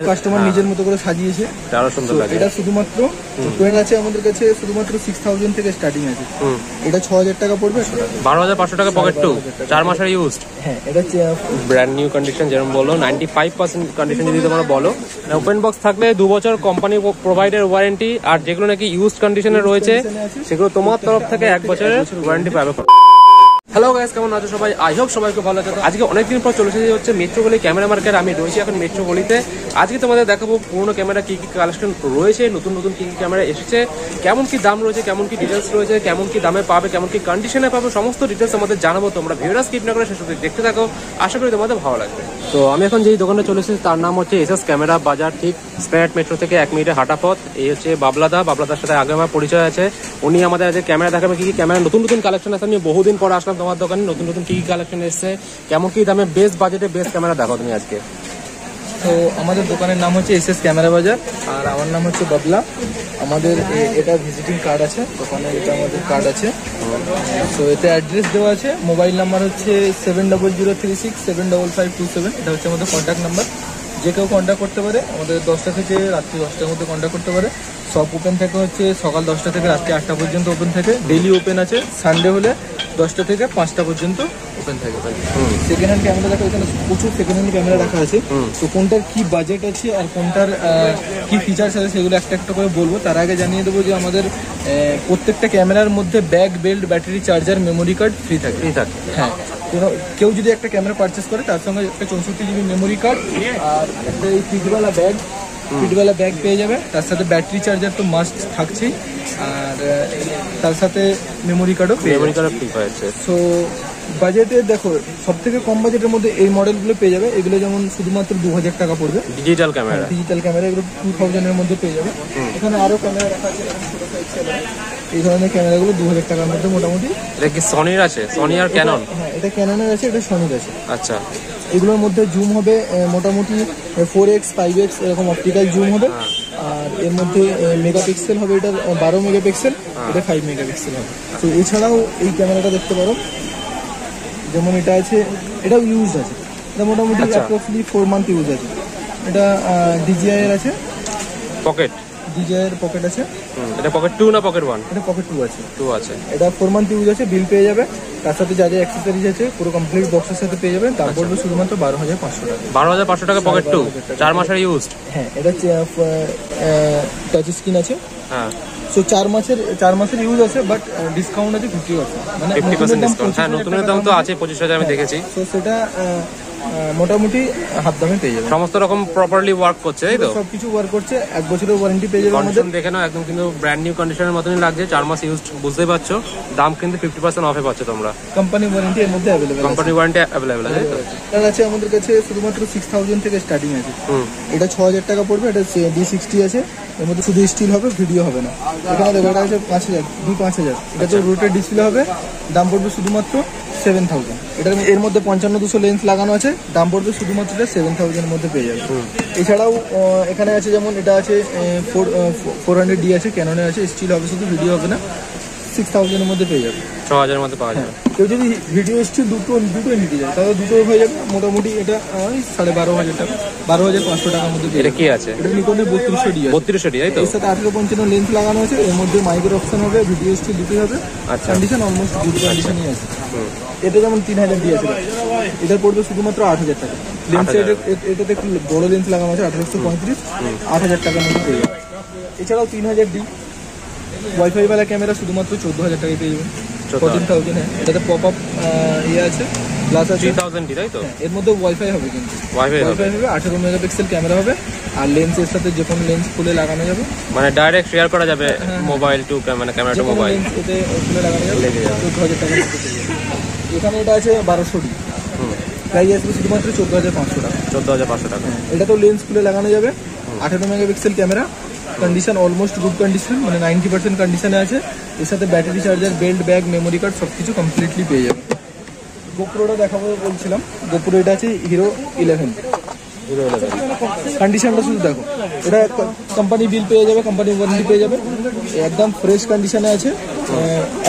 Customer নিজের মতো করে সাজিয়েছে, আরো সুন্দর লাগে। এটা শুধুমাত্র পেন আছে আমাদের কাছে, শুধুমাত্র 6000 থেকে স্টার্টিং আছে। এটা 6000 টাকা পড়বে। 12500 টাকা পকেট 2 4 মাসের ইউজড। হ্যাঁ, এটা ব্র্যান্ড নিউ কন্ডিশন, যেরকম বলো 95% কন্ডিশন যদি তোমরা বলো। ওপেন বক্স থাকলে 2 বছর কোম্পানি প্রোভাইডের ওয়ারেন্টি, আর যেগুলো নাকি ইউজড কন্ডিশনে রয়েছে সেগুলো তোমার তরফ থেকে 1 বছরের ওয়ারেন্টি পাবে। হ্যালো গাইস, কেমন আছো সবাই? আই হোপ সবাই খুব ভালো আছে। আজকে অনেকদিন পর চলে এসেছি হচ্ছে মেট্রো গলি ক্যামেরা মার্কেট। আমি রয়েছি এখন মেট্রো গলিতে। আজকে তোমাদের দেখাবো পুরোনো ক্যামেরা কি কি কালেকশন রয়েছে, নতুন নতুন কি কি ক্যামেরা এসেছে, কেমন কি দাম রয়েছে, কেমন কি ডিটেলস রয়েছে, কেমন কি দামে পাবে, কেমন কি কন্ডিশনে পাবে, সমস্ত ডিটেলস আমাদের জানাবো। তোমরা ভিডিওটা স্কিপ না করে শেষ অবধি দেখতে থাকো, আশা করি তোমাদের ভালো লাগবে। তো আমি এখন যেই দোকানে চলে এসেছি তার নাম হচ্ছে এসএস ক্যামেরা বাজার, ঠিক স্প্যানেট মেট্রো থেকে 1 মিনিটে হাঁটা পথ। এই হচ্ছে বাবলাদার সাথে আগে আমার পরিচয় আছে। উনি আমাদের আজকে ক্যামেরা দেখাবে, কি কি ক্যামেরা নতুন নতুন কালেকশন আছে। আমি বহুদিন পর আসলাম তোমার দোকানে, নতুন নতুন কি কি কালেকশন এসছে, কেমন কি দামে বেস্ট বাজেটে বেস্ট ক্যামেরা দেখো তুমি আজকে। তো আমাদের দোকানের নাম হচ্ছে এসএস ক্যামেরা বাজার, আর আমার নাম হচ্ছে বাবলা। আমাদের এটা ভিজিটিং কার্ড আছে দোকানের, এটা আমাদের কার্ড আছে। তো এতে অ্যাড্রেস দেওয়া আছে, মোবাইল নাম্বার হচ্ছে 7003675527। এটা হচ্ছে আমাদের কন্ট্যাক্ট নাম্বার। যে কেউ কন্ট্যাক্ট করতে পারে, আমাদের 10টা থেকে রাত্রি 10টার মধ্যে কন্ট্যাক্ট করতে পারে। সব ওপেন থাকে হচ্ছে সকাল 10টা থেকে রাত্রি 8টা পর্যন্ত ওপেন থাকে। ডেইলি ওপেন আছে, সানডে হলে 10টা থেকে 5টা পর্যন্ত ওপেন থাকে। সেকেন্ড হ্যান্ড ক্যামেরা দেখা, এখানে প্রচুর সেকেন্ড হ্যান্ড ক্যামেরা রাখা আছে। তো কোনটার কি বাজেট আছে আর কোনটার কি ফিচার্স আছে সেগুলো একটা একটা করে বলবো। তার আগে জানিয়ে দেবো যে আমাদের প্রত্যেকটা ক্যামেরার মধ্যে bag, belt, battery, charger, memory card free থাকে। হ্যাঁ, কেউ যদি একটা ক্যামেরা পারচেস করে তার সঙ্গে একটা 64 জিবি মেমোরি কার্ড আর একটা এই ফিটওয়ালা ব্যাগ পেয়ে যাবে। তার সাথে ব্যাটারি, চার্জার তো মাস্ট থাকছেই, আর তার সাথে মেমোরি কার্ডও ফ্রি পাচ্ছে। সো বাজেটে দেখো, সব থেকে কম বাজেটের মধ্যে এই মডেলগুলো পেয়ে যাবে। এগুলো যেমন শুধুমাত্র 2000 টাকা পড়বে। ডিজিটাল ক্যামেরা এগুলো 2000 এর মধ্যে পেয়ে যাবে। এখানে আরো ক্যামেরা রাখা আছে, এই ধরনের ক্যামেরাগুলো 2000 টাকার মধ্যে মোটামুটি। এটা কি সনির আছে? সনি আর ক্যানন? হ্যাঁ, এটা ক্যাননের আছে, এটা সনির আছে। আচ্ছা, এগুলোর মধ্যে জুম হবে মোটামুটি 4x 5x এরকম অপটিক্যাল জুম হবে। আর এর মধ্যে মেগাপিক্সেল হবে, এটা 12 মেগাপিক্সেল, এটা 5 মেগাপিক্সেল হবে। তো এছাড়াও এই ক্যামেরাটা দেখতে পারো, যেমন এটা আছে, এটাও ইউজ আছে। এটা মোটামুটি অ্যাপ্রক্সিমেটলি 4 মান্থ ইউজ আছে। এটা DJI এর আছে, DJI এর পকেট আছে। এটা পকেট 2 না পকেট 1? এটা পকেট 2 আছে। এটা 4 মান্থ ইউজ আছে, বিল পেয়ে যাবে। তার সাথে যা যা অ্যাক্সেসরিজ আছে পুরো কমপ্লিট বক্সের সাথে পেয়ে যাবেন। দাম পড়বে শুধুমাত্র 12500 টাকা। 12500 টাকা পকেট 2 4 মাসের ইউজড। হ্যাঁ, এটা টাচ স্ক্রিন আছে। হ্যাঁ, সো 4 মাসের ইউজ আছে, বাট ডিসকাউন্ট আছে 50%, মানে 50% ডিসকাউন্ট। হ্যাঁ, নতুনের দাম তো আছে 25000 আমি দেখেছি। সো সেটা মোটামুটি হাফ দামে পেয়ে যাবে। সমস্ত রকম প্রপারলি ওয়ার্ক করছে, তাই তো? সবকিছু ওয়ার্ক করছে, 1 বছরের ওয়ারেন্টি পেয়ে যাবে। কন্ডিশন দেখে নাও, একদম কিন্তু ব্র্যান্ড নিউ কন্ডিশনের মতনই লাগছে। 4 মাস ইউজড, বুঝতেই পারছো। দাম কিন্তু 50% অফে পাচ্ছ তোমরা। কোম্পানি ওয়ারেন্টি এর মধ্যে अवेलेबल, কোম্পানি ওয়ারেন্টি अवेलेबल আছে। তার আছে আমাদের কাছে শুধুমাত্র 6000 থেকে স্টার্টিং আছে। এটা 6000 টাকা পড়বে। এটা D60 আছে, এর মধ্যে শুধু স্টিল হবে, ভিডিও হবে না। এখানে দেখো, এটা আছে 5000, D5000। এটা তো রোটেট ডিসপ্লে হবে, দাম পড়বে শুধুমাত্র 7000। এর মধ্যে 55-200 লেন্স লাগানো আছে, দাম পড়বে শুধুমাত্র 7000 এর মধ্যে পেয়ে যাবে। এছাড়াও এখানে আছে, যেমন এটা আছে 400D আছে, ক্যাননে আছে, স্টিল হবে শুধু, ভিডিও হবে না, 6000 এর মধ্যে পেয়ে যাবে। 6000 এর মধ্যে পাওয়া যাবে। কেউ যদি ভিডিও স্টিল দুটোই নিতে যায় তাহলে দুটো হয়ে যাবে। মোটামুটি এটা 12500 টাকা, 12500 টাকার মধ্যে। এটা কি আছে? এটা নিকনের 3200D আছে। 3200D, তাই তো? এর সাথে 1855 লেন্স লাগানো আছে, এর মধ্যে মাইক্রো অপশন হবে, ভিডিও স্টিল দুটোই হবে। আচ্ছা, কন্ডিশন অলমোস্ট গুড কন্ডিশনই আছে। এটা যেমন 3000D আছে, এটা পড়বে শুধুমাত্র 8000 টাকা। লেন্স এটাতে একটু বড় লেন্স লাগানো আছে, 1835, 8000 টাকার মধ্যে পেয়ে যাবে। এছাড়াও 3000D ওয়াইফাই वाला ক্যামেরা শুধুমাত্র 14000 টাকায় পেয়ে যাবেন। 14000। হ্যাঁ, এটাতে পপ আপ আছে, প্লাস আছে 3000D, তাই তো? এর মধ্যে ওয়াইফাই হবে, কিন্তু ওয়াইফাই হবে। 18 মেগাপিক্সেল ক্যামেরা হবে, আর লেন্সের সাথে যে কোনো লেন্স খুলে লাগানো যাবে, মানে ডাইরেক্ট শেয়ার করা যাবে মোবাইল টু মানে ক্যামেরা টু মোবাইল। এতে খুলে লাগানো যাবে, 14000 টাকা। এখানে এটা আছে 1200D, প্রাইস আসবে শুধুমাত্র 14500 টাকা। 14500 টাকা। এটা তো লেন্স খুলে লাগানো যাবে, 18 megapixel camera, condition almost good condition, মানে 90% কন্ডিশনে আছে। এর সাথে battery, charger, belt, bag, memory card সবকিছু কমপ্লিটলি পেয়ে যাবে। গোপ্রোটা দেখাবো বলছিলাম, গোপ্রো এটা আছে হিরো 11। কন্ডিশনটা শুধু দেখো, এটা কোম্পানি বিল পেয়ে যাবে, কোম্পানি ওয়ারেন্টি পেয়ে যাবে, একদম ফ্রেশ কন্ডিশনে আছে।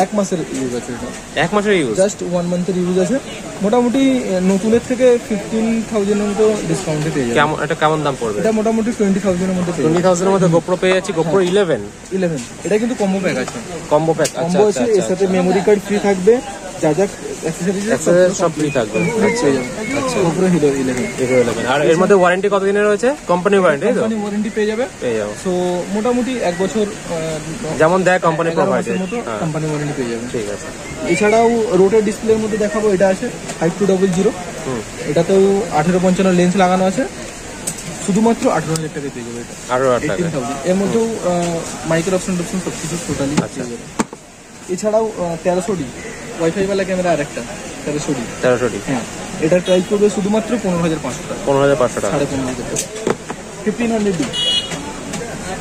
1 মাসের ইউজ আছে এটা, 1 মাসের ইউজ। জাস্ট 1 মান্থের ইউজ আছে। মোটামুটি নতুনের থেকে 15,000 এর মতো ডিসকাউন্টে পেয়ে যাবে। কেমন, এটা কেমন দাম পড়বে? এটা মোটামুটি 20,000 এর মধ্যে পেয়ে যাবে। 20,000 এর মধ্যে গোপ্রো পেয়ে যাচ্ছি, গোপ্রো 11। এটা কিন্তু কম্বো প্যাক আছে, কম্বো প্যাক। আচ্ছা কম্বো আছে, এর সাথে মেমোরি কার্ড ফ্রি থাকবে, যা যা অ্যাকসেসরিজ সব ফ্রি থাকবে। আচ্ছা, গোপ্রো হিরো 11। আর এর মধ্যে ওয়ারেন্টি কতদিনের রয়েছে? কোম্পানি ওয়ারেন্টি তো কোম্পানি ওয়ারেন্টি পেয়ে যাবে। সো মোটামুটি 1 বছর যেমন দেয় কোম্পানি 11 প্রোভাইডেড। মাসের মতো কোম্পানি ওয়ারেন্টি পেয়ে যাবে। ঠিক আছে। এছাড়াও রোটের ডিসপ্লের মধ্যে দেখাবো, এটা আছে 5200। এটাতেও 1855 লেন্স লাগানো আছে, শুধুমাত্র 18,000 টাকায় পেয়ে যাবে এটা। 18,000 টাকা। 18,000 এর মধ্যেও মাইক্রো অপশন সব কিছু টোটালি পেয়ে যাবে। এছাড়াও 1300D ওয়াইফাই वाला ক্যামেরা আরেকটা 1300D। হ্যাঁ, এটার প্রাইস পড়বে শুধুমাত্র 15,500 টাকা। 15,500 টাকা। 15,500 টাকা। 1500D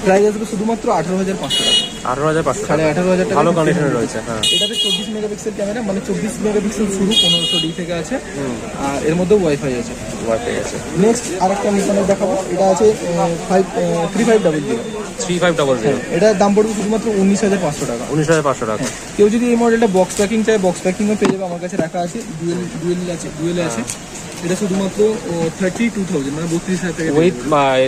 প্রাইস আসবে শুধুমাত্র 18,500 টাকা। 18,500 টাকা। 18,500 টাকা ভালো কন্ডিশনে রয়েছে। হ্যাঁ, এটাতে 24 মেগাপিক্সেল ক্যামেরা, মানে 24 মেগাপিক্সেল শুরু, 1500D থেকে আছে। আর এর মধ্যে ওয়াইফাই আছে। ওয়াইফাই আছে। নেক্সট আরেকটা নিকনের দেখাবো, এটা আছে 3500। 3500। এটার দাম পড়বে শুধুমাত্র 19,500 টাকা। 19,500 টাকা। কেউ যদি এই মডেলটা বক্স প্যাকিং চায়, বক্স প্যাকিংও পেয়ে যাবে, আমার কাছে রাখা আছে। ডুয়েল আছে। এটা শুধুমাত্র 32,000, মানে 32,000 টাকা। উইথ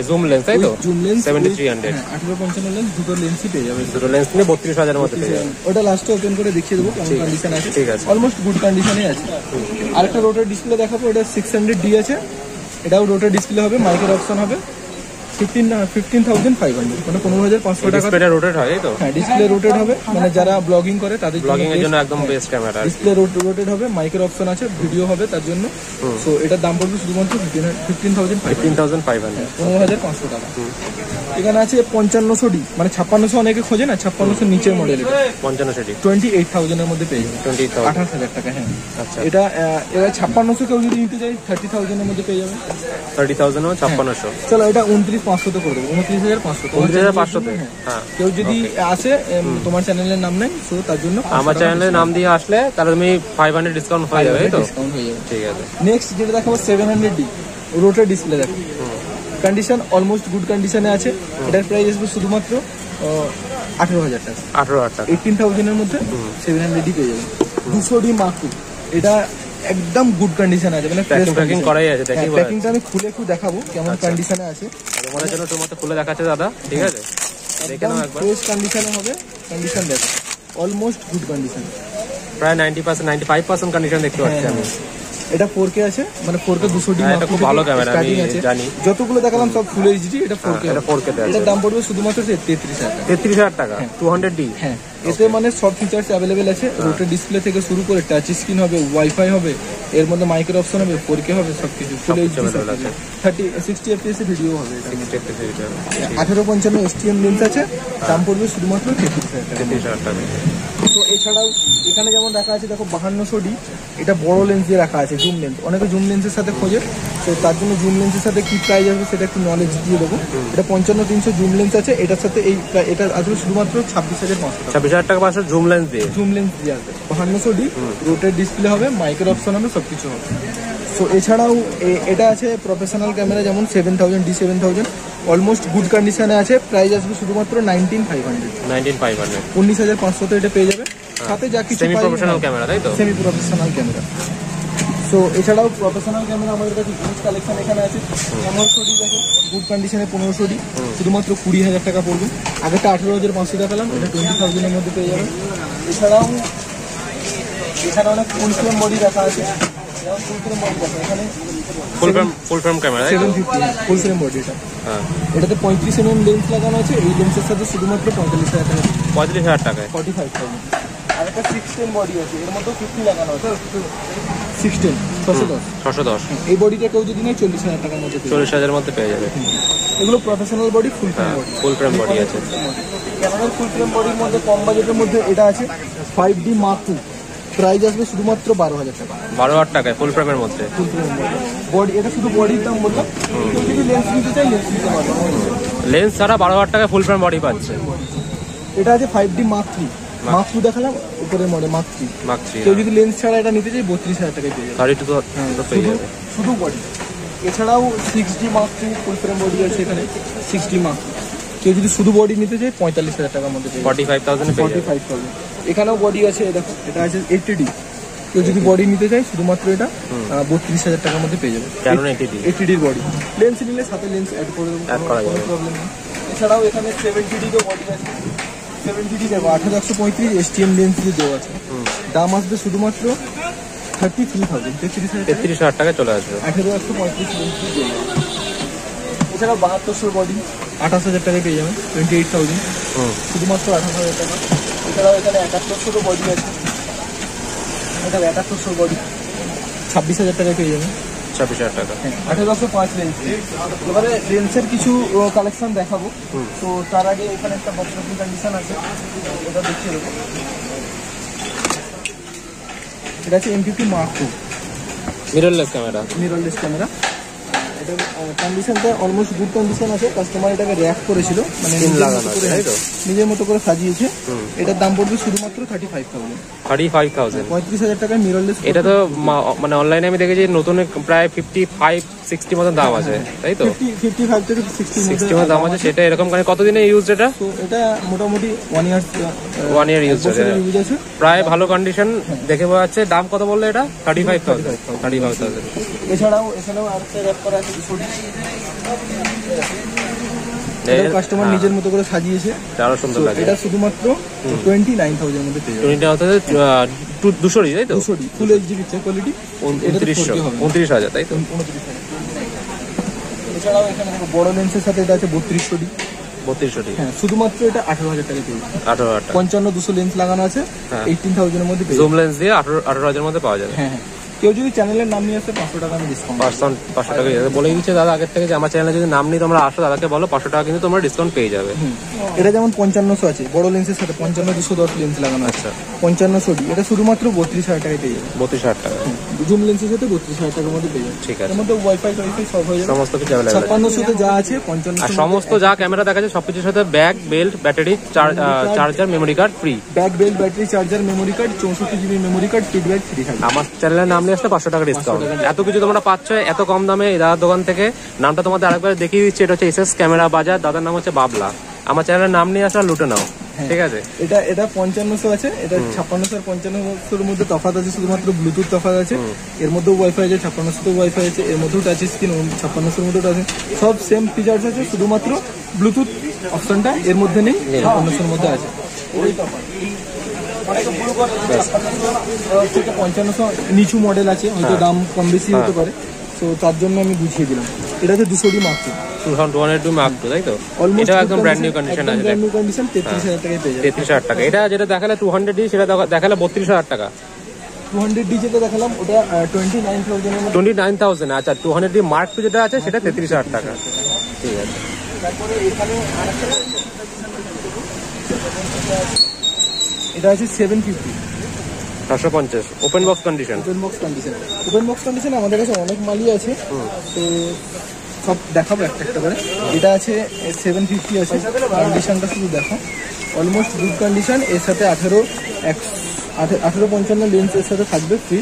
জুম লেন্স, তাই তো? Zoom lens 7300। 1855 লেন্স, দুটো লেন্সই পেয়ে যাবে। দুটো লেন্স নিয়ে 32,000 এর মধ্যে পেয়ে যাবে। ওটা লাস্টে ওপেন করে দেখিয়ে দেবো কেমন কন্ডিশন আছে। ঠিক আছে। অলমোস্ট গুড কন্ডিশনে আছে। আরেকটা রোটার ডিসপ্লে দেখাবো, এটা 600D আছে। এটাও রোটার ডিসপ্লে হবে, মাইকের অপশন হবে। 15,500, মানে 15,500 টাকা। ডিসপ্লেটা রোটেট হয়, তাই তো? হ্যাঁ, ডিসপ্লে রোটেট হবে, মানে যারা ব্লগিং করে তাদের ব্লগিং এর জন্য একদম বেস্ট ক্যামেরা। ডিসপ্লে রোটেট হবে, মাইকের অপশন আছে, ভিডিও হবে তার জন্য। সো এটার দাম পড়বে শুধুমাত্র 15,500। 15,500। 15,500 টাকা। এখানে আছে 5500D, মানে 5600 অনেকে খোঁজে না, 5600 নিচের মডেল। 5500D 28,000 এর মধ্যে পেয়ে যাবে। 28,000। 28,000 টাকা। হ্যাঁ, আচ্ছা। এটা এবার 5600 কেউ যদি নিতে চাই 30,000 এর মধ্যে পেয়ে যাবে। 30,000 ও 5600। চলো এটা 29,500 তে করে দেবো। 29,500। 29,500 তে। হ্যাঁ, কেউ যদি আসে, তোমার চ্যানেলের নাম নেই, সো তার জন্য আমার চ্যানেলের নাম দিয়ে আসলে তাহলে তুমি 500 ডিসকাউন্ট হয়ে যাবে, তাই তো? ডিসকাউন্ট হয়ে যাবে। ঠিক আছে। নেক্সট যেটা দেখাবো 700D রোটার ডিসপ্লে। দেখো কন্ডিশন অলমোস্ট গুড কন্ডিশনে আছে। এটার প্রাইস আসবে শুধুমাত্র 18,000 টাকা। 18,000 টাকা। 18,000 এর মধ্যে 700D পেয়ে যাবে। 200D Mark II, এটা একদম গুড কন্ডিশনে আছে, মানে প্যাকিং করাই আছে, দেখি বলা। প্যাকিংটা আমি খুলে একটু দেখাবো কেমন কন্ডিশনে আছে। তোমাদের জন্য তোমাকে খুলে দেখাচ্ছে দাদা, ঠিক আছে? দেখে নাও একবার। ফ্রেশ কন্ডিশনে হবে। কন্ডিশন দেখো অলমোস্ট গুড কন্ডিশন, প্রায় 90%, 95% কন্ডিশন দেখতে পাচ্ছি আমি। এটা 4K আছে, মানে 4K 200D হ্যাঁ, এটা খুব ভালো ক্যামেরা, আমি জানি। যতগুলো দেখালাম সব ফুল এইচডি, এটা 4K। এটা 4K তে আছে। এটার দাম পড়বে শুধুমাত্র 33,000 টাকা। 33,000 টাকা। 200D। হ্যাঁ, এতে মানে সব ফিচার্স অ্যাভেলেবেল আছে। রোটার ডিসপ্লে থেকে শুরু করে টাচ স্ক্রিন হবে, ওয়াইফাই হবে, এর মধ্যে মাইক্রো অপশন হবে, 4K হবে, সবকিছু ফুল এইচডি। 60 FPS ভিডিও হবে। 1855 STM লেন্স আছে, দাম পড়বে শুধুমাত্র 33,000 টাকা। 33,000 টাকা। তো এছাড়াও এখানে যেমন রাখা আছে, দেখো 5200D, এটা বড় লেন্স দিয়ে রাখা আছে, জুম লেন্স। অনেকে জুম লেন্সের সাথে খোঁজে, তো তার জন্য জুম লেন্সের সাথে কি প্রাইস আসবে সেটা একটু নলেজ দিয়ে দেবো। এটা 55-300 জুম লেন্স আছে, এটার সাথে এটা আসবে শুধুমাত্র 26,500 টাকা। 26,000 টাকা পাশে জুম লেন্স দিয়ে। জুম লেন্স দিয়ে আসবে। 5200D রোটেট ডিসপ্লে হবে, মাইক্রো অপশন হবে, সবকিছু হবে। সো এছাড়াও এটা আছে প্রফেশনাল ক্যামেরা, যেমন 7000D7000, অলমোস্ট গুড কন্ডিশনে আছে। প্রাইস আসবে শুধুমাত্র 19,500। 19,500। 19,500 তে এটা পেয়ে যাবে। সাথে যা কিছু সেমি প্রফেশনাল ক্যামেরা, তাই তো? Semi professional camera. সো এছাড়াও প্রফেশনাল ক্যামেরা আমাদের কাছে হিউজ কালেকশন এখানে আছে। 1500D দেখো গুড কন্ডিশনে, 1500D শুধুমাত্র 20,000 টাকা পড়বে। আগেরটা 18,500 টাকা পেলাম, এটা 20,000 এর মধ্যে পেয়ে যাবে। এছাড়াও এখানে অনেক ফুল ফ্রেম বডি রাখা আছে। ফুল ফ্রেম বডি দেখো এখানে, ফুল ফ্রেম ক্যামেরা, 750 ফুল ফ্রেম বডি। এটা হ্যাঁ, এটাতে 35mm লেন্স লাগানো আছে। এই লেন্সের সাথে শুধুমাত্র 45,000 টাকা। 45,000 টাকায়। 45,000। আর একটা 610 বডি আছে, এর মধ্যে 50 লাগানো আছে। 610 610। 610। এই বডিটা কেউ যদি নেয় 40,000 টাকার মধ্যে পেয়ে যাবে। 40,000 এর মধ্যে পেয়ে যাবে। এগুলো প্রফেশনাল বডি, ফুল ফ্রেম বডি। ফুল ফ্রেম বডি আছে। ক্যামেরার ফুল ফ্রেম বডির মধ্যে কম বাজেটের মধ্যে এটা আছে 5D Mark II, প্রাইস আসবে শুধুমাত্র 12,000 টাকা। 12,000 টাকায় ফুল ফ্রেমের মধ্যে। ফুল ফ্রেম বডি, এটা শুধু বডির দাম বললাম। কেউ যদি লেন্স নিতে চাই লেন্স নিতে পারবে। লেন্স ছাড়া 12,000 টাকায় ফুল ফ্রেম বডি পাচ্ছে। এটা আছে 5D Mark III। Mark II দেখালাম, উপরের model Mark III। Mark III। কেউ যদি লেন্স ছাড়া এটা নিতে চাই 32,000 টাকায় পেয়ে যাবে। 32 তো পেয়ে যাবে। শুধু বডি। এছাড়াও 6D Mark III ফুল ফ্রেম বডি আছে এখানে। 6D Mark II কেউ যদি শুধু বডি নিতে চায় 45,000 টাকার মধ্যে পেয়ে যাবে। 45,000 এ পেয়ে যাবে। 45,000। এখানেও বডি আছে, দেখো এটা আছে 80D। কেউ যদি বডি নিতে চায় শুধুমাত্র এটা 32,000 টাকার মধ্যে পেয়ে যাবে। ক্যানন 80D 80Dর বডি, লেন্স নিলে সাথে লেন্স অ্যাড করে দেবো, Add করা কোনো যাবে। প্রবলেম নেই। এছাড়াও এখানে 70D তে বডি আছে, 70D দেবো 1835 STM লেন্স দিয়ে দেওয়া আছে। দাম আসবে শুধুমাত্র 33,000, 33,000 টাকায় চলে আসবে। 1835 লেন্স দিয়ে দেওয়া আছে। এছাড়াও 7200 বডি 28,000 টাকায় পেয়ে যাবেন, 28,000 শুধুমাত্র 28,000 টাকা। এছাড়াও এখানে 7100 বডি আছে, এটা 7100 বডি 26,000 টাকায় পেয়ে যাবেন। 26,000 টাকা। 1805 লেন্স। এবারে লেন্সের কিছু কালেকশন দেখাবো, তো তার আগে এখানে একটা বক্স কন্ডিশন আছে, ওটা দেখিয়ে দেবো। এটা আছে M50 Mark II mirrorless camera. Mirrorless camera. এটার কন্ডিশনটা অলমোস্ট গুড কন্ডিশন আছে। কাস্টমার এটাকে র্যাপ করেছিল, মানে Screen লাগানো আছে, তাই তো? নিজের মতো করে সাজিয়েছে। এটার দাম পড়বে শুধুমাত্র 35,000, 35,000। 35,000 টাকায় মিররলেস। এটা তো মানে অনলাইনে আমি দেখেছি নতুন প্রায় 55-60 মতন দাম আছে, তাই তো? 55 থেকে 60 মতো দাম আছে। সেটা এরকম মানে কতদিনে ইউজ এটা? তো এটা মোটামুটি 1 ইয়ার 1 ইয়ার ইউজ আছে। ইউজ আছে। প্রায় ভালো কন্ডিশন দেখে পাওয়া যাচ্ছে। দাম কত বললে এটা? 35,000। 35,000। এছাড়াও আরেকটা র্যাপ করা আছে 200D। কাস্টমার নিজের মতো করে সাজিয়েছে, আরো সুন্দর লাগে। এটা শুধুমাত্র 29,000 এর মধ্যে পেয়ে যাবে। 200, তাই তো? 200D full HD picture quality, 29,000, তাই তো? 29,000। এছাড়াও এখানে দেখো বড় লেন্সের সাথে এটা আছে 3200D। 3200। হ্যাঁ, শুধুমাত্র এটা 18,000 টাকায় পেয়ে যাবে। 18,000 টাকা। 55-200 লেন্স লাগানো আছে, হ্যাঁ। 18,000 এর মধ্যে পেয়ে যাবে। জুম লেন্স দিয়ে 18,000 মধ্যে পাওয়া যাবে। হ্যাঁ, কেউ যদি চ্যানেলের নাম নিয়ে আসে 500 টাকা আমি ডিসকাউন্ট। 500 টাকা বলে দিচ্ছে দাদা আগের থেকে যে আমার চ্যানেলে যদি নাম নিয়ে তোমরা আসো, দাদাকে বলো 500 টাকা কিন্তু তোমরা ডিসকাউন্ট পেয়ে যাবে। এটা যেমন 5500 আছে বড় লেন্সের সাথে, 55-210 লেন্স লাগানো আছে। আচ্ছা। 5500D এটা শুধুমাত্র 32,000 টাকায় পেয়ে যাবে। 32,000 টাকা। জুম লেন্সের সাথে 32,000 টাকার মধ্যে পেয়ে যাবে। ঠিক আছে। এর মধ্যে ওয়াইফাই সব হয়ে যাবে, সমস্ত কিছু অ্যাভেলেবল আছে। 5600 যা আছে 5500 আর সমস্ত যা ক্যামেরা দেখা যাচ্ছে সবকিছুর সাথে bag, belt, battery, charger, memory card free. Back belt, battery, charger, memory card, 64GB memory card, feedback free থাকবে। আমার চ্যানেলের নাম নিয়ে আসলে 500 টাকা ডিসকাউন্ট। এত কিছু তোমরা পাচ্ছ এত কম দামে এই দাদার দোকান থেকে। নামটা তোমাদের আরেকবার দেখিয়ে দিচ্ছি, এটা হচ্ছে এসএস ক্যামেরা বাজার। দাদার নাম হচ্ছে বাবলা। আমার চ্যানেলের নাম নিয়ে আসলে লুটে নাও, ঠিক আছে? এটা 5500 আছে, এটা 5600 আর 5500 মধ্যে তফাৎ আছে, শুধুমাত্র ব্লুটুথ তফাৎ আছে। এর মধ্যেও ওয়াইফাই আছে, 5600 তে ওয়াইফাই আছে, এর মধ্যেও টাচ স্ক্রিন 5600 মধ্যেও আছে, সব সেম ফিচার্স আছে, শুধুমাত্র ব্লুটুথ অপশনটা এর মধ্যে নেই, 5600 মধ্যে আছে। ওই তফাৎ। 5500 নিচু মডেল আছে, হয়তো দাম কম বেশি হতে পারে, তো তার জন্য আমি বুঝিয়ে দিলাম। এটা হচ্ছে 200D Mark II, 200 Mark II, তাই তো? এটা একদম ব্র্যান্ড নিউ কন্ডিশন আছে। ব্র্যান্ড নিউ কন্ডিশন 33,000 টাকায় পেয়ে যাবে। 33,000 টাকা। এটা যেটা দেখালে 200D, সেটা দেখালে 32,000 টাকা। 200D যেটা দেখালাম ওটা 29,000 এর মধ্যে। 29,000। আচ্ছা, 200D Mark II যেটা আছে সেটা 33,000 টাকা। ঠিক আছে। তারপরে এখানে আরেকটা এটা আছে 750 750 open box condition. Open box condition. Open box condition আমাদের কাছে অনেক মালই আছে, তো সব দেখাবো একটা একটা করে। এটা আছে 750 আছে, কন্ডিশনটা শুধু দেখো, অলমোস্ট গুড কন্ডিশন। এর সাথে 1855 লেন্স এর সাথে থাকবে ফ্রি।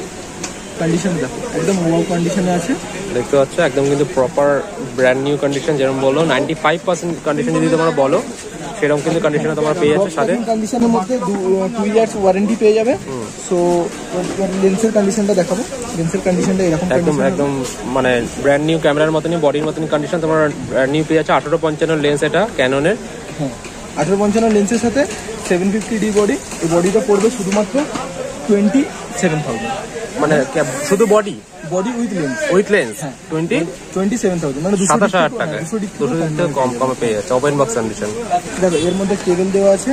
কন্ডিশন দেখো একদম ওয়াও কন্ডিশনে আছে, দেখতে পাচ্ছ একদম কিন্তু প্রপার ব্র্যান্ড নিউ কন্ডিশন। যেরকম বলো 95% কন্ডিশন যদি তোমরা বলো সেরকম কিন্তু কন্ডিশনে তোমরা পেয়ে যাচ্ছে। সাথে কন্ডিশনের মধ্যে 2 ইয়ার্স ওয়ারেন্টি পেয়ে যাবে। সো লেন্সের কন্ডিশনটা দেখাবো। লেন্সের কন্ডিশনটা এরকম একদম মানে ব্র্যান্ড নিউ ক্যামেরার মতনই, বডির মতনই কন্ডিশন তোমরা ব্র্যান্ড নিউ পেয়ে যাচ্ছে। 1855 লেন্স এটা ক্যাননের। হ্যাঁ, 1855 লেন্সের সাথে 750D বডি। এই বডিটা পড়বে শুধুমাত্র 27,000, মানে শুধু বডি উইথ লেন্স। 27,000 মানে 27,000 টাকা। 200 থেকে কমে পেয়ে যাচ্ছে ওপেন বক্স কন্ডিশন। দেখো এর মধ্যে কেবল দেওয়া আছে,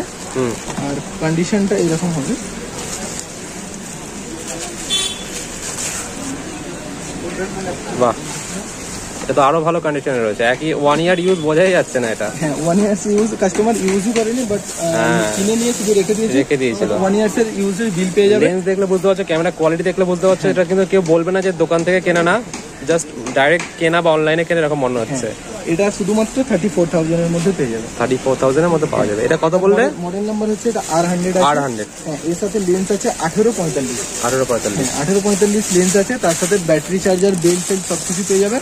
আর কন্ডিশনটা এরকম হবে। বাহ, এটা তো আরো ভালো কন্ডিশনে রয়েছে। একই 1 ইয়ার ইউজ বোঝাই যাচ্ছে না এটা। হ্যাঁ, 1 ইয়ার্স ইউজ কাস্টমার ইউজই করেনি, বাট কিনে নিয়ে শুধু রেখে দিয়েছিল। 1 ইয়ার্স এর ইউজের বিল পেয়ে যাবে। লেন্স দেখলে বুঝতে পারছো, ক্যামেরা কোয়ালিটি দেখলে বুঝতে পারছো। এটা কিন্তু কেউ বলবে না যে দোকান থেকে কেনা না, জাস্ট ডাইরেক্ট কেনা বা অনলাইনে কেনা এরকম মনে হচ্ছে। এটা শুধুমাত্র 34,000 এর মধ্যে পেয়ে যাবে। 34,000 এর মধ্যে পাওয়া যাবে। এটা কত বললে? মডেল নাম্বার হচ্ছে এটা R100 আছে। R100 হ্যাঁ, এর সাথে লেন্স আছে 1845। 1845 1845 লেন্স আছে, তার সাথে ব্যাটারি চার্জার, বেল সেল সবকিছু পেয়ে যাবে।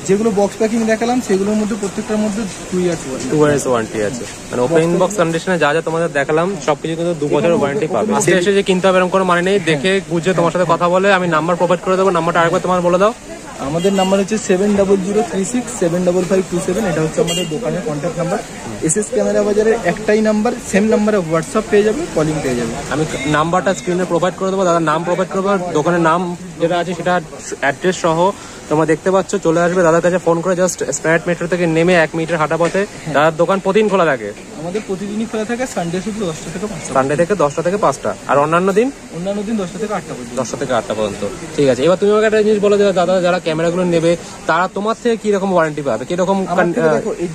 যেগুলো বক্স প্যাকিং দেখালাম সেগুলোর মধ্যে প্রত্যেকটার মধ্যে 2 ইয়ার্স ওয়ারেন্টি আছে। মানে ওপেন বক্স কন্ডিশনে যা যা তোমাদের দেখালাম সবকিছু কিন্তু 2 বছরের ওয়ারেন্টি পাবে। আজকে এসে যে কিনতে হবে এরকম কোনো মানে নেই, দেখে বুঝে তোমার সাথে কথা বলে আমি নাম্বার প্রোভাইড করে দেবো। নাম্বারটা আরেকবার তোমার বলে দাও। আমাদের নাম্বার হচ্ছে 7036755527। এটা হচ্ছে আমাদের দোকানের কন্ট্যাক্ট নাম্বার। এসএস ক্যামেরা বাজারের একটাই নাম্বার, সেম নাম্বারে হোয়াটসঅ্যাপ পেয়ে যাবে, কলিং পেয়ে যাবে। আমি নাম্বারটা স্ক্রিনে প্রোভাইড করে দেবো, দাদার নাম প্রোভাইড করবো, দোকানের নাম যেটা আছে সেটা অ্যাড্রেস সহ তোমরা দেখতে পাচ্ছ। চলে আসবে দাদার কাছে ফোন করে, জাস্ট স্প্যারাইট মেট্রো থেকে নেমে 1 মিনিটের হাঁটা পথে। দাদার দোকান প্রতিদিন খোলা থাকে? আমাদের প্রতিদিনই খোলা থাকে, সানডে শুধু 10টা থেকে 5টা। সানডে থেকে 10টা থেকে 5টা, আর অন্যান্য দিন? অন্যান্য দিন 10টা থেকে 8টা পর্যন্ত। 10টা থেকে 8টা পর্যন্ত। ঠিক আছে, এবার তুমি আমাকে একটা জিনিস বলো যে দাদা যারা ক্যামেরাগুলো নেবে তারা তোমার থেকে কি রকম ওয়ারেন্টি পাবে, কিরকম? দেখো এই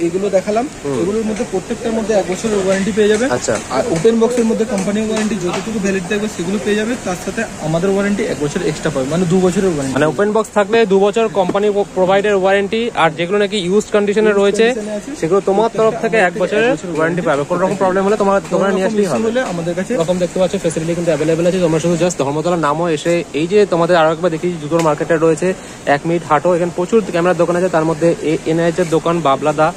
এগুলো দেখালাম, এগুলোর মধ্যে প্রত্যেকটার মধ্যে 1 বছরের ওয়ারেন্টি পেয়ে যাবে। আচ্ছা, আর ওপেন বক্সের মধ্যে কোম্পানি ওয়ারেন্টি যতটুকু ভ্যালিড থাকবে সেগুলো পেয়ে যাবে, তার সাথে আমাদের ওয়ারেন্টি 1 বছর এক্সট্রা পাবে, মানে 2 বছরের ওয়ারেন্টি। মানে ওপেন বক্স থাকলে 2 বছর কোম্পানি প্রোভাইডের ওয়ারেন্টি, আর যেগুলো নাকি ইউজ কন্ডিশনে রয়েছে সেগুলো তোমার তরফ থেকে 1 বছরের ওয়ারেন্টি পাবে। কোনো রকম প্রবলেম হলে তোমার দোকানে নিয়ে আসলেই হবে। আমাদের কাছে এরকম দেখতে পাচ্ছ ফ্যাসিলিটি কিন্তু অ্যাভেলেবেল আছে। তোমরা শুধু জাস্ট ধর্মতলা নামও, এসে এই যে তোমাদের আরো একবার দেখি জুতোর মার্কেটে রয়েছে, 1 মিনিট হাঁটো, এখানে প্রচুর ক্যামেরার দোকান আছে। তার মধ্যে NIH এর দোকান বাবলাদা,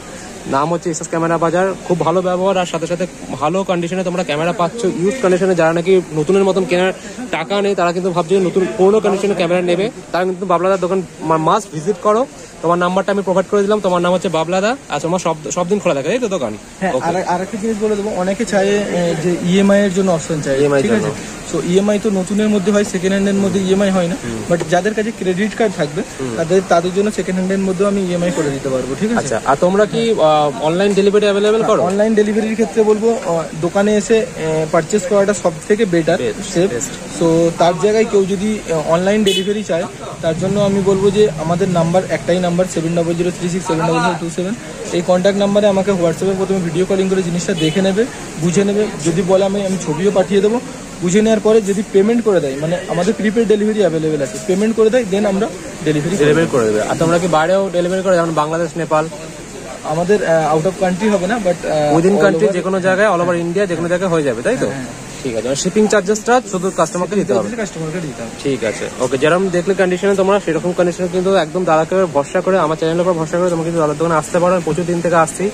নাম হচ্ছে এসএস ক্যামেরা বাজার। খুব ভালো ব্যবহার, আর সাথে সাথে ভালো কন্ডিশনে তোমরা ক্যামেরা পাচ্ছ, ইউজ কন্ডিশনে। যারা নাকি নতুনের মতন কেনার টাকা নেই, তারা কিন্তু ভাবছে নতুন পুরোনো কন্ডিশনে ক্যামেরা নেবে, তারা কিন্তু বাবলাদার দোকান মাস্ট ভিজিট করো। তোমার নাম্বারটা আমি প্রোভাইড করে দিলাম, তোমার নাম হচ্ছে বাবলাদা। আর তোমার সব দিন খোলা থাকে তাই তো দোকান? হ্যাঁ, আর একটা জিনিস বলে দেবো, অনেকে চায় যে ইএমআই এর জন্য অপশন চাই, ঠিক আছে? সো ইএমআই তো নতুনের মধ্যে হয়, সেকেন্ড হ্যান্ড এর মধ্যে ইএমআই হয় না। বাট যাদের কাছে ক্রেডিট কার্ড থাকবে তাদের জন্য সেকেন্ড হ্যান্ড এর মধ্যেও আমি ইএমআই করে দিতে পারবো, ঠিক আছে? আচ্ছা, আর তোমরা কি অনলাইন ডেলিভারি অ্যাভেলেবেল করো? অনলাইন ডেলিভারির ক্ষেত্রে বলবো দোকানে এসে পারচেস করাটা সব থেকে বেটার, সেফ। সো তার জায়গায় কেউ যদি অনলাইন ডেলিভারি চায়, তার জন্য আমি বলবো যে আমাদের নাম্বার একটাই নাম্বার, 7003675527। এই কন্ট্যাক্ট নাম্বারে আমাকে হোয়াটসঅ্যাপে প্রথমে ভিডিও কলিং করে জিনিসটা দেখে নেবে, বুঝে নেবে। যদি বলে আমি ছবিও পাঠিয়ে দেবো, বুঝে নেওয়ার পরে যদি পেমেন্ট করে দেয়, মানে আমাদের প্রিপেড ডেলিভারি অ্যাভেলেবেল আছে, পেমেন্ট করে দেয়, দেন আমরা ডেলিভারি করে দেবে। আর তোমরা কি বাইরেও ডেলিভারি করো, যেমন বাংলাদেশ, নেপাল? আমাদের আউট অফ কান্ট্রি হবে না, বাট উইদিন কান্ট্রি যে কোনো জায়গায়, অল ওভার ইন্ডিয়া যে কোনো জায়গায় হয়ে যাবে, তাই তো? ঠিক আছে, শিপিং চার্জেসটা শুধু কাস্টমারকে দিতে হবে। ঠিক আছে, ওকে। যেরকম দেখলে কন্ডিশনে, তোমরা সেরকম কন্ডিশনে কিন্তু একদম দাদাকে ভরসা করে, আমার চ্যানেলের উপর ভরসা করে তোমরা কিন্তু দাদার দোকানে আসতে পারো। প্রচুর দিন থেকে আসছি,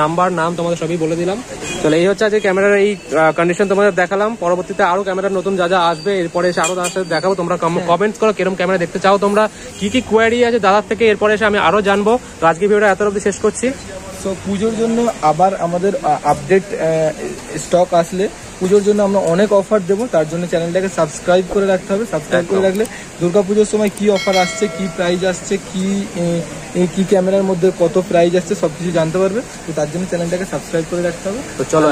নাম্বার নাম তোমাদের সবই বলে দিলাম। চলো, এই হচ্ছে আজকে ক্যামেরার এই কন্ডিশন তোমাদের দেখালাম। পরবর্তীতে আরো ক্যামেরার নতুন যা যা আসবে এরপরে এসে আরো দাদার সাথে দেখাবো। তোমরা কমেন্টস করো কিরকম ক্যামেরা দেখতে চাও, তোমরা কি কি কোয়ারি আছে দাদার থেকে, এরপরে এসে আমি আরো জানবো। তো আজকে ভিডিওটা এত অবধি শেষ করছি। সো পুজোর জন্য আবার আমাদের আপডেট স্টক আসলে পুজোর জন্য আমরা অনেক অফার দেবো, তার জন্য চ্যানেলটাকে সাবস্ক্রাইব করে রাখতে হবে। সাবস্ক্রাইব করে রাখলে দুর্গাপুজোর সময় কি অফার আসছে, কি প্রাইস আসছে, কি ক্যামেরার মধ্যে কত প্রাইস আসছে সবকিছু জানতে পারবে। তো তার জন্য চ্যানেলটাকে সাবস্ক্রাইব করে রাখতে হবে। তো চলো,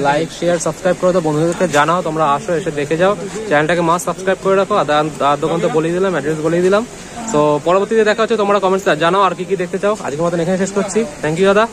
লাইক শেয়ার সাবস্ক্রাইব করে দাও, বন্ধুদেরকে জানাও, তোমরা আসো, এসে দেখে যাও। চ্যানেলটাকে মাস্ট সাবস্ক্রাইব করে রাখো। আর দোকান তো বলেই দিলাম, অ্যাড্রেস বলেই দিলাম। তো পরবর্তীতে দেখা হচ্ছে, তোমরা কমেন্টস জানাও আর কি কি দেখতে চাও। আজকের মতন এখানে শেষ করছি। থ্যাংক ইউ দাদা।